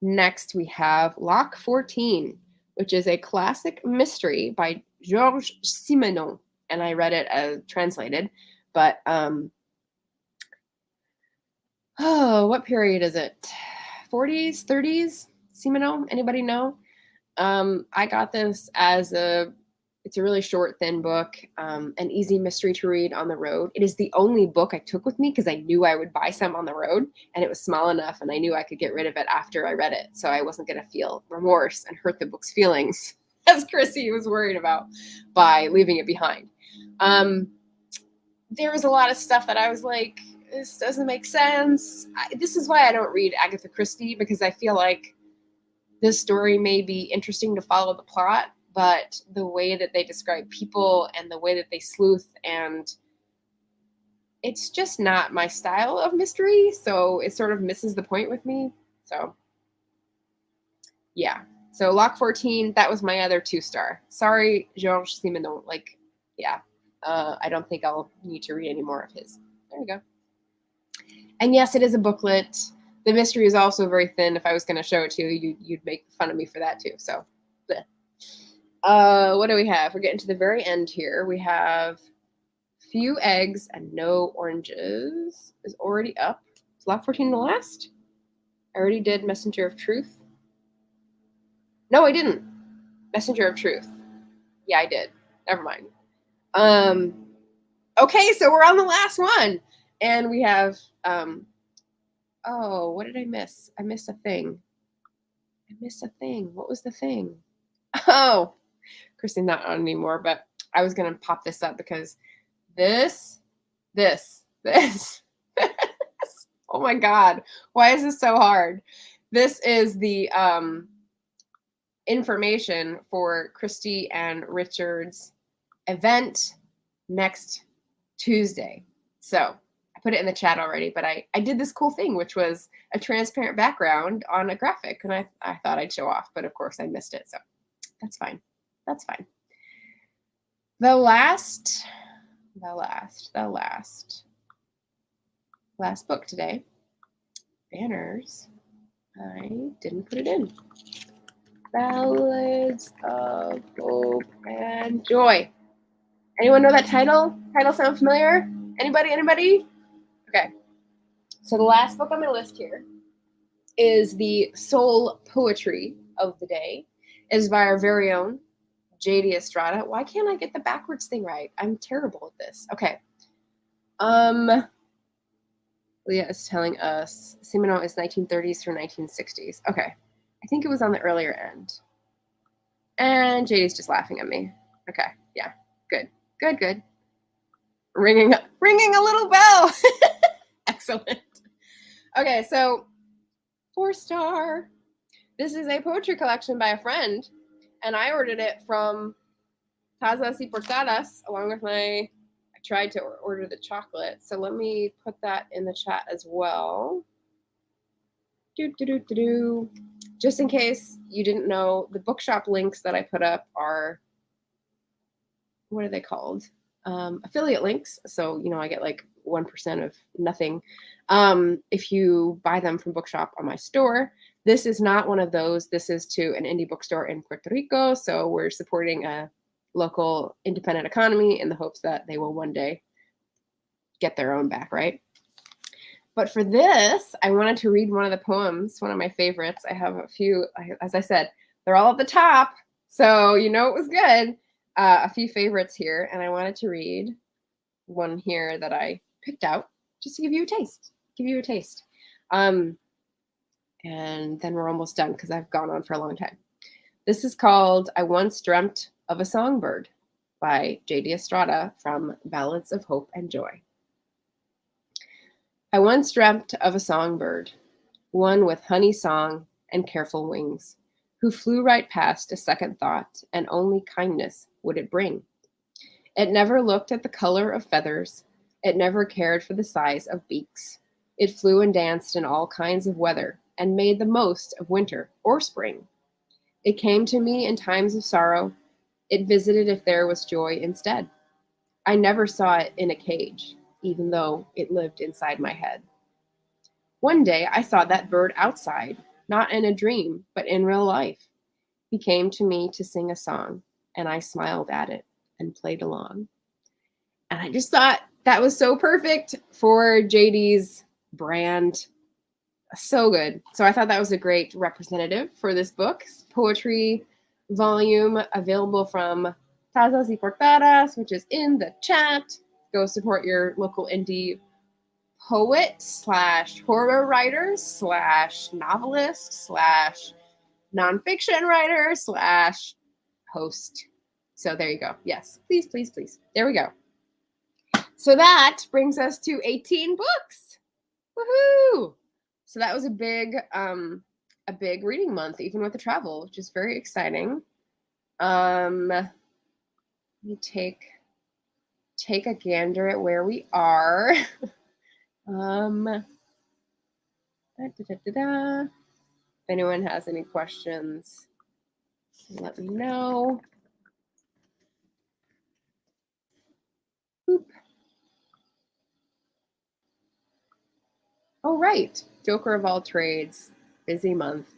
Next, we have Lock 14, which is a classic mystery by Georges Simenon, and I read it as translated. But what period is it? 40s, 30s? Simenon? Anybody know? I got this as it's a really short, thin book, an easy mystery to read on the road. It is the only book I took with me because I knew I would buy some on the road, and it was small enough, and I knew I could get rid of it after I read it, so I wasn't going to feel remorse and hurt the book's feelings, as Chrissy was worried about, by leaving it behind. There was a lot of stuff that I was like, this doesn't make sense. This is why I don't read Agatha Christie, because I feel like this story may be interesting to follow the plot, but the way that they describe people and the way that they sleuth, and it's just not my style of mystery, so it sort of misses the point with me. So yeah. So Lock 14, that was my other 2-star. Sorry, Georges Simenon. Like, yeah. I don't think I'll need to read any more of his. There we go. And yes, it is a booklet. The mystery is also very thin. If I was going to show it to you, you'd make fun of me for that too. So, what do we have? We're getting to the very end here. We have Few eggs and no oranges is already up. Is Lot 14 the last? I already did Messenger of Truth. No, I didn't. Messenger of Truth. Yeah, I did. Never mind. Okay, so we're on the last one. And we have, oh, what did I miss? I missed a thing. What was the thing? Oh, Christine's not on anymore, but I was going to pop this up because this. Oh my God. Why is this so hard? This is the information for Christy and Richard's event next Tuesday. So I put it in the chat already, but I did this cool thing, which was a transparent background on a graphic, and I thought I'd show off, but of course I missed it, so that's fine. That's fine. The last book today, Banners. I didn't put it in. Ballads of Hope and Joy. Anyone know that title? Title sound familiar? Anybody? Okay. So the last book on my list here is the soul poetry of the day. It is by our very own J.D. Estrada. Why can't I get the backwards thing right? I'm terrible at this. Okay. Leah is telling us Simino is 1930s through 1960s. Okay. I think it was on the earlier end. And JD's just laughing at me. Okay. Yeah. Good. Ringing a little bell. Excellent. Okay, so 4-star. This is a poetry collection by a friend, and I ordered it from Tazas y Portadas along with I tried to order the chocolate. So let me put that in the chat as well. Just in case you didn't know, the bookshop links that I put up are, what are they called? Affiliate links. So, I get like 1% of nothing if you buy them from Bookshop on my store. This is not one of those. This is to an indie bookstore in Puerto Rico. So we're supporting a local independent economy in the hopes that they will one day get their own back, right? But for this, I wanted to read one of the poems, one of my favorites. I have a few, as I said, they're all at the top. So it was good. A few favorites here. And I wanted to read one here that I picked out just to give you a taste. And then we're almost done because I've gone on for a long time. This is called I Once Dreamt of a Songbird by J.D. Estrada from Ballads of Hope and Joy. I once dreamt of a songbird, one with honey song and careful wings, who flew right past a second thought, and only kindness would it bring. It never looked at the color of feathers. It never cared for the size of beaks. It flew and danced in all kinds of weather and made the most of winter or spring. It came to me in times of sorrow. It visited if there was joy instead. I never saw it in a cage, even though it lived inside my head. One day I saw that bird outside, not in a dream, but in real life. He came to me to sing a song, and I smiled at it and played along. And I just thought that was so perfect for JD's brand. So good. So I thought that was a great representative for this book. Poetry volume available from Tazas y Portadas, which is in the chat. Go support your local indie poet / horror writer / novelist / nonfiction writer / host. So there you go. Yes, please. There we go. So that brings us to 18 books. Woohoo! So that was a big reading month, even with the travel, which is very exciting. Let me take a gander at where we are. If anyone has any questions, let me know. Boop. Oh, right. Joker of all trades. Busy month.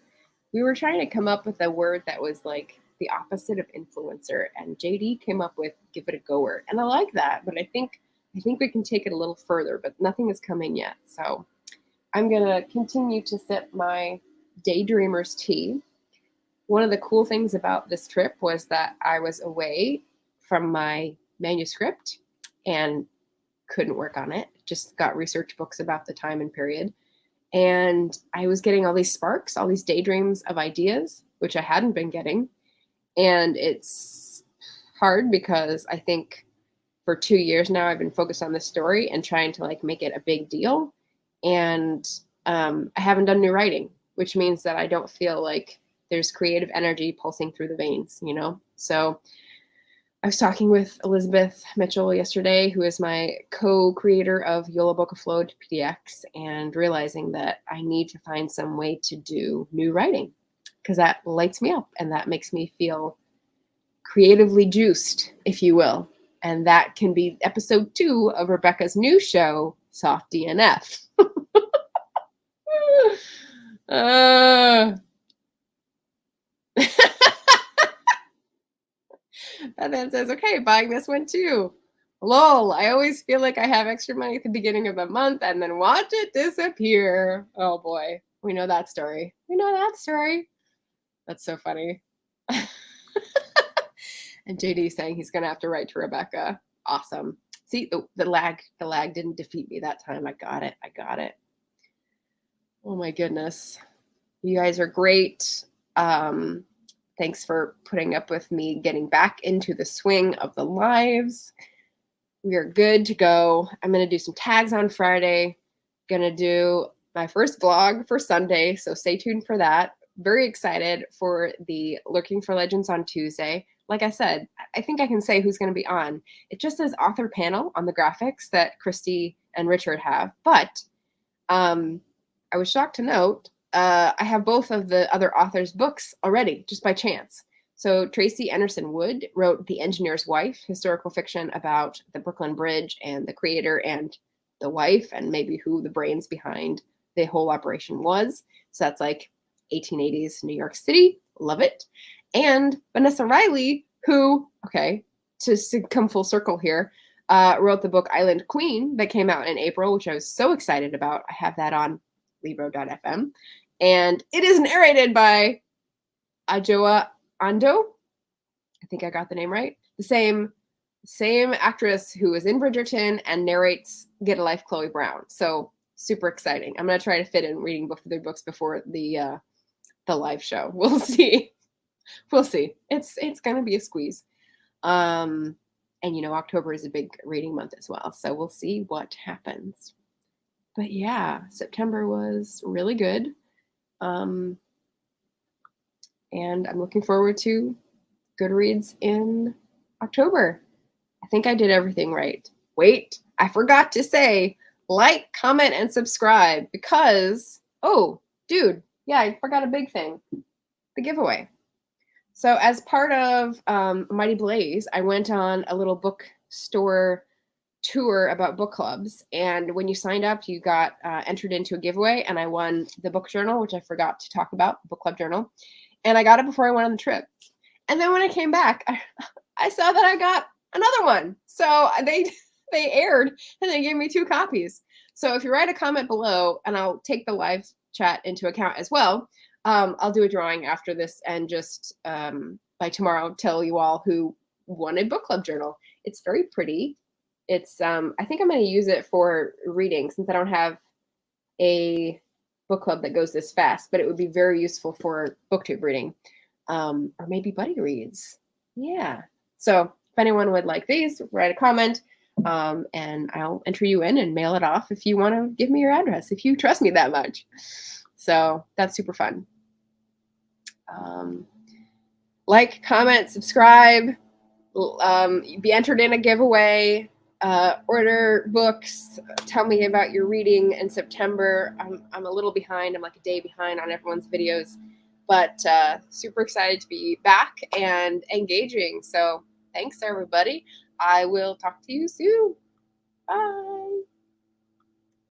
We were trying to come up with a word that was like the opposite of influencer, and JD came up with give it a goer. And I like that, but I think I think we can take it a little further, but nothing is coming yet. So I'm going to continue to sip my Daydreamer's tea. One of the cool things about this trip was that I was away from my manuscript and couldn't work on it. Just got research books about the time and period. And I was getting all these sparks, all these daydreams of ideas, which I hadn't been getting. And it's hard because I think for 2 years now, I've been focused on this story and trying to like make it a big deal. And I haven't done new writing, which means that I don't feel like there's creative energy pulsing through the veins, you know? So I was talking with Elizabeth Mitchell yesterday, who is my co-creator of Yola Book of Flow to PDX, and realizing that I need to find some way to do new writing because that lights me up and that makes me feel creatively juiced, if you will. And that can be episode 2 of Rebecca's new show, Soft DNF. And then says, okay, buying this one too. Lol, I always feel like I have extra money at the beginning of the month and then watch it disappear. Oh boy, we know that story. We know that story. That's so funny. And JD saying he's going to have to write to Rebecca. Awesome. See, the lag didn't defeat me that time. I got it. Oh my goodness. You guys are great. Thanks for putting up with me getting back into the swing of the lives. We are good to go. I'm going to do some tags on Friday. Going to do my first vlog for Sunday, so stay tuned for that. Very excited for the Lurking for Legends on Tuesday. Like I said, I think I can say who's going to be on. It just says author panel on the graphics that Christy and Richard have, but I was shocked to note I have both of the other authors' books already, just by chance. So Tracy Anderson Wood wrote The Engineer's Wife, historical fiction about the Brooklyn Bridge and the creator and the wife and maybe who the brains behind the whole operation was. So that's like 1880s New York City. Love it. And Vanessa Riley, who, okay, to come full circle here, wrote the book Island Queen that came out in April, which I was so excited about. I have that on Libro.fm. And it is narrated by Ajoa Ando. I think I got the name right. The same actress who is in Bridgerton and narrates Get a Life, Chloe Brown. So super exciting. I'm going to try to fit in reading both of their books before the live show. We'll see. We'll see. It's going to be a squeeze. And you know, October is a big reading month as well. So we'll see what happens. But yeah, September was really good. And I'm looking forward to Goodreads in October. I think I did everything right. Wait, I forgot to say like, comment, and subscribe because, oh, dude, yeah, I forgot a big thing, the giveaway. So as part of Mighty Blaze, I went on a little bookstore tour about book clubs. And when you signed up, you got entered into a giveaway, and I won the book journal, which I forgot to talk about, the book club journal. And I got it before I went on the trip. And then when I came back, I saw that I got another one. So they aired and they gave me 2 copies. So if you write a comment below, and I'll take the live chat into account as well, I'll do a drawing after this and just by tomorrow tell you all who won a book club journal. It's very pretty. It's I think I'm going to use it for reading since I don't have a book club that goes this fast, but it would be very useful for booktube reading or maybe buddy reads. Yeah. So if anyone would like these, write a comment and I'll enter you in and mail it off if you want to give me your address, if you trust me that much. So that's super fun. Like, comment, subscribe, be entered in a giveaway, order books, tell me about your reading in September. I'm a little behind. I'm like a day behind on everyone's videos, but super excited to be back and engaging. So thanks, everybody. I will talk to you soon. Bye.